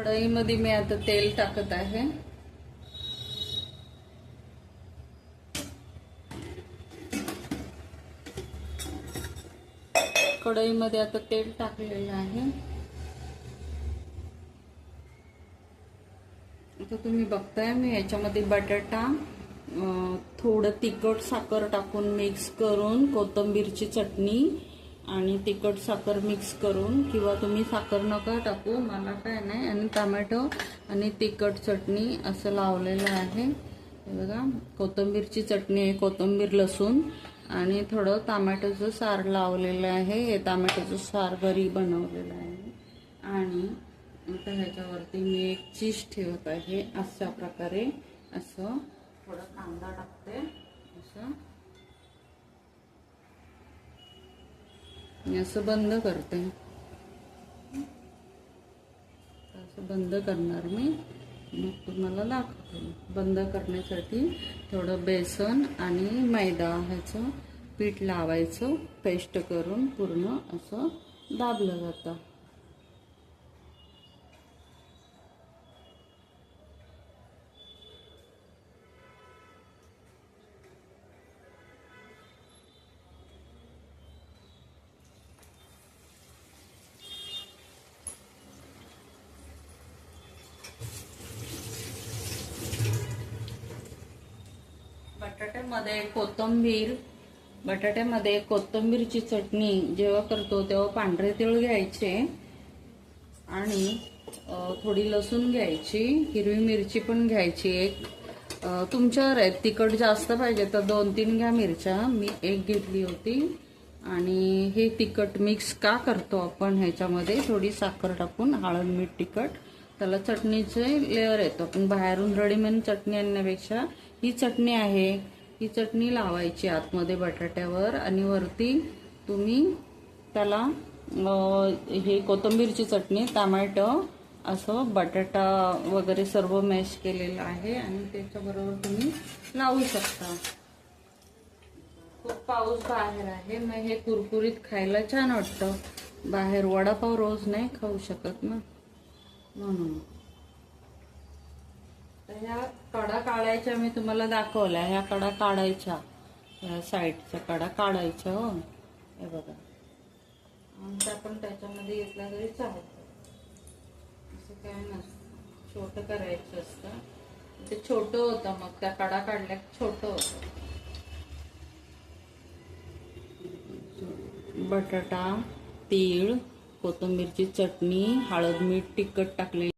कढईमध्ये मी आता तेल टाकत आहे. कढईमध्ये आता तेल टाकलेलं आहे. आता तुम्ही बघताय मी याच्यामध्ये बटाटा, थोडं तिखट साखर टाकून मिक्स करून, कोथिंबीरची चटणी आणि तिखट साखर मिक्स करून, किंवा तुम्ही साखर नका टाकू, मला काय नाही, आणि टोमॅटो आणि तिखट चटणी असं लावलेलं आहे. हे बघा, कोथिंबीरची चटणी आहे, कोथिंबीर, लसूण आणि थोडं टोमॅटोचं सार लावलेलं आहे. हे टोमॅटोचं सार घरी बनवलेलं आहे. आणि आता ह्याच्यावरती मी एक चीज ठेवत आहे. अशा प्रकारे असं थोडा कांदा टाकते. असं बंद करते. असं बंद करणार मी, मग तुम्हाला दाखवते. बंद करण्यासाठी थोडं बेसन आणि मैदा ह्याचं पीठ लावायचं, पेस्ट करून पूर्ण असं दाबलं जातं. बटाट्यामध्ये कोथिंबीरची चटणी जेव्हा करतो तेव्हा पांढरे तीळ घ्यायचे आणि थोडी लसूण घ्यायची, हिरवी मिरची पण घ्यायची एक. तुमच्यावर आहे, तिखट जास्त पाहिजे तर 2-3 घ्या मिरच्या, मी एक घेतली होती. आणि हे तिखट मिक्स का करतो आपण ह्याच्यामध्ये, थोडी साखर टाकून, हळद, मीठ, तिखट, त्याला चटणीचे लेअर येतो. पण बाहेरून रेडीमेड चटणी आणण्यापेक्षा ही चटणी आहे, ही चटणी लावायची आतमध्ये बटाट्यावर आणि वरती तुम्ही त्याला हे कोथिंबीरची चटणी, टोमॅटो, असं बटाटा वगैरे सर्व मॅश केलेलं आहे आणि त्याच्याबरोबर तुम्ही लावू शकता. खूप पाऊस बाहेर आहे, मग हे कुरकुरीत खायला छान वाटतं. बाहेर वडापाव रोज नाही खाऊ शकत ना, म्हणून. तर ह्या कडा काढायच्या, मी तुम्हाला दाखवल्या, ह्या कडा काढायच्या, ह्या साईडच्या कडा काढायच्या. हो, हे बघा, आमचा पण त्याच्यामध्ये घेतला तरी चालतं, असं काय नसतं. छोटं करायचं असतं, ते छोटं होतं, मग त्या कडा काढल्या छोटं होतं. बटाटा, तीळ, कोथिंबीरची चटणी, हळद, मीठ, तिखट टाकले.